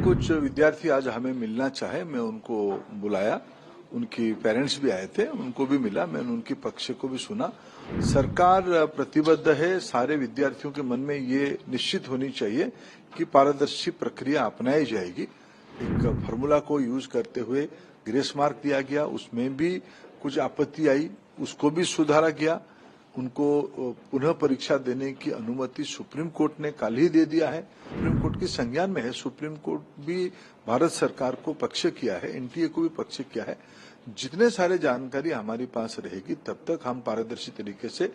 कुछ विद्यार्थी आज हमें मिलना चाहे, मैं उनको बुलाया, उनकी पेरेंट्स भी आए थे, उनको भी मिला, मैंने उनके पक्ष को भी सुना। सरकार प्रतिबद्ध है, सारे विद्यार्थियों के मन में ये निश्चित होनी चाहिए कि पारदर्शी प्रक्रिया अपनाई जाएगी। एक फॉर्मूला को यूज करते हुए ग्रेस मार्क दिया गया, उसमें भी कुछ आपत्ति आई, उसको भी सुधारा गया। उनको पुनः परीक्षा देने की अनुमति सुप्रीम कोर्ट ने कल ही दे दिया है, सुप्रीम कोर्ट की संज्ञान में है। सुप्रीम कोर्ट भी भारत सरकार को पक्ष किया है, एनटीए को भी पक्ष किया है। जितने सारे जानकारी हमारी पास रहेगी तब तक हम पारदर्शी तरीके से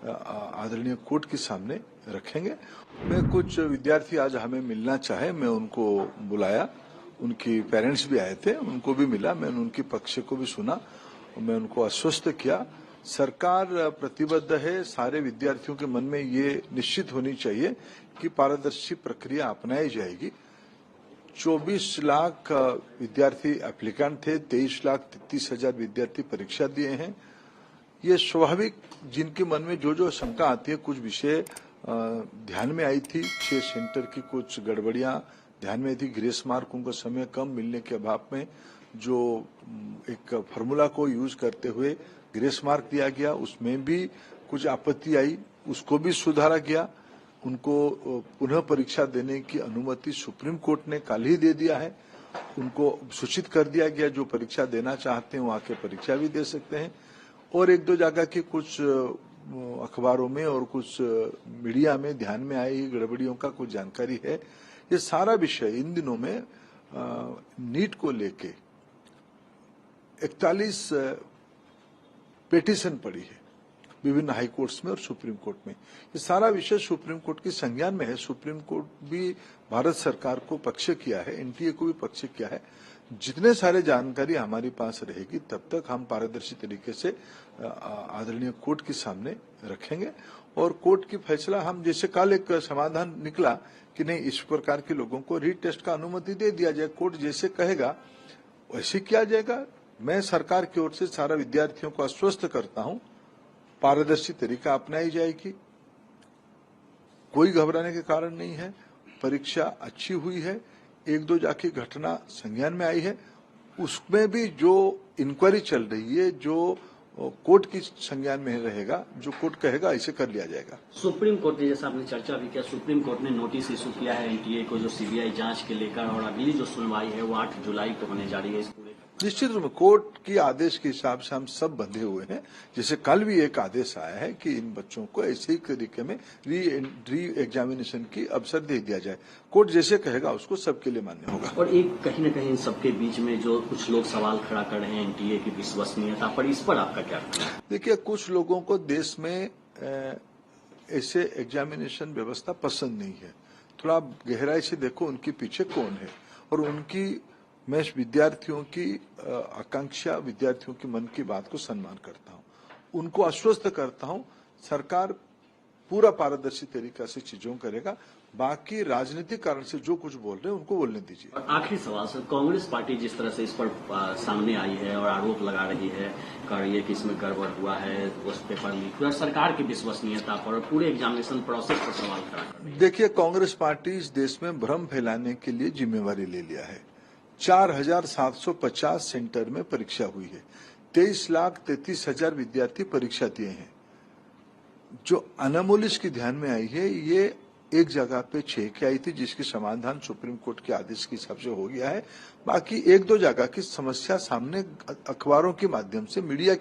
आदरणीय कोर्ट के सामने रखेंगे। मैं कुछ विद्यार्थी आज हमें मिलना चाहे, मैं उनको बुलाया, उनकी पेरेंट्स भी आए थे, उनको भी मिला, मैंने उनके पक्ष को भी सुना, मैं उनको आश्वस्त किया। सरकार प्रतिबद्ध है, सारे विद्यार्थियों के मन में ये निश्चित होनी चाहिए कि पारदर्शी प्रक्रिया अपनाई जाएगी। 24 लाख विद्यार्थी एप्लीकेंट थे, 23,33,000 विद्यार्थी परीक्षा दिए हैं। ये स्वाभाविक, जिनके मन में जो जो शंका आती है, कुछ विषय ध्यान में आई थी, 6 सेंटर की कुछ गड़बड़ियां ध्यान में थी, ग्रेस मार्क उनको समय कम मिलने के अभाव में जो एक फॉर्मूला को यूज करते हुए ग्रेस मार्क दिया गया, उसमें भी कुछ आपत्ति आई, उसको भी सुधारा गया। उनको पुनः परीक्षा देने की अनुमति सुप्रीम कोर्ट ने कल ही दे दिया है। उनको सूचित कर दिया गया, जो परीक्षा देना चाहते हैं वो आके परीक्षा भी दे सकते हैं। और एक दो जगह की कुछ अखबारों में और कुछ मीडिया में ध्यान में आई गड़बड़ियों का कुछ जानकारी है। ये सारा विषय इन दिनों में नीट को लेके 41 पिटीशन पड़ी है विभिन्न हाई कोर्ट्स में और सुप्रीम कोर्ट में। ये सारा विषय सुप्रीम कोर्ट की संज्ञान में है। सुप्रीम कोर्ट भी भारत सरकार को पक्ष किया है, एनटीए को भी पक्ष किया है। जितने सारे जानकारी हमारी पास रहेगी तब तक हम पारदर्शी तरीके से आदरणीय कोर्ट के सामने रखेंगे। और कोर्ट की फैसला, हम जैसे कल एक समाधान निकला कि नहीं, इस प्रकार के लोगों को रीटेस्ट का अनुमति दे दिया जाए, कोर्ट जैसे कहेगा वैसे किया जाएगा। मैं सरकार की ओर से सारा विद्यार्थियों को आश्वस्त करता हूं, पारदर्शी तरीका अपनाई जाएगी, कोई घबराने के कारण नहीं है। परीक्षा अच्छी हुई है, एक दो जाकी घटना संज्ञान में आई है, उसमें भी जो इंक्वायरी चल रही है, जो कोर्ट की संज्ञान में रहेगा, जो कोर्ट कहेगा ऐसे कर लिया जाएगा। सुप्रीम कोर्ट ने, जैसा आपने चर्चा भी किया, सुप्रीम कोर्ट ने नोटिस इशू किया है एनटीए को, जो सीबीआई जांच के लेकर, और अगली जो सुनवाई है वो 8 जुलाई को होने जा रही है। इस पूरे निश्चित रूप में कोर्ट की आदेश के हिसाब से हम सब बंधे हुए हैं। जैसे कल भी एक आदेश आया है कि इन बच्चों को ऐसे ही तरीके में री एग्जामिनेशन की अवसर दे दिया जाए। कोर्ट जैसे कहेगा उसको सबके लिए मान्य होगा। और एक कहीं न कहीं सबके बीच में जो कुछ लोग सवाल खड़ा कर रहे हैं एनटीए की विश्वसनीयता पर, इस पर आपका क्या कहना है? देखिए, कुछ लोगों को देश में ऐसे एग्जामिनेशन व्यवस्था पसंद नहीं है। थोड़ा आप गहराई से देखो उनके पीछे कौन है, और उनकी, मैं विद्यार्थियों की आकांक्षा, विद्यार्थियों के मन की बात को सम्मान करता हूं, उनको आश्वस्त करता हूं, सरकार पूरा पारदर्शी तरीका से चीजों करेगा। बाकी राजनीतिक कारण से जो कुछ बोल रहे हैं उनको बोलने दीजिए। और आखिरी सवाल सर, कांग्रेस पार्टी जिस तरह से इस पर सामने आई है और आरोप लगा रही है कर ये कि इसमें गड़बड़ हुआ है, उस पेपर लीक हुआ, सरकार की विश्वसनीयता पर और पूरे एग्जामिनेशन प्रोसेस पर सवाल खड़ा कर रही है। देखिए, कांग्रेस पार्टी इस देश में भ्रम फैलाने के लिए जिम्मेवारी ले लिया है। 4,750 सेंटर में परीक्षा हुई है, 23,33,000 विद्यार्थी परीक्षा दिए हैं। जो अनामोली इसकी ध्यान में आई है, ये एक जगह पे 6 की आई थी, जिसकी समाधान सुप्रीम कोर्ट के आदेश के हिसाब से हो गया है। बाकी एक दो जगह की समस्या सामने अखबारों के माध्यम से, मीडिया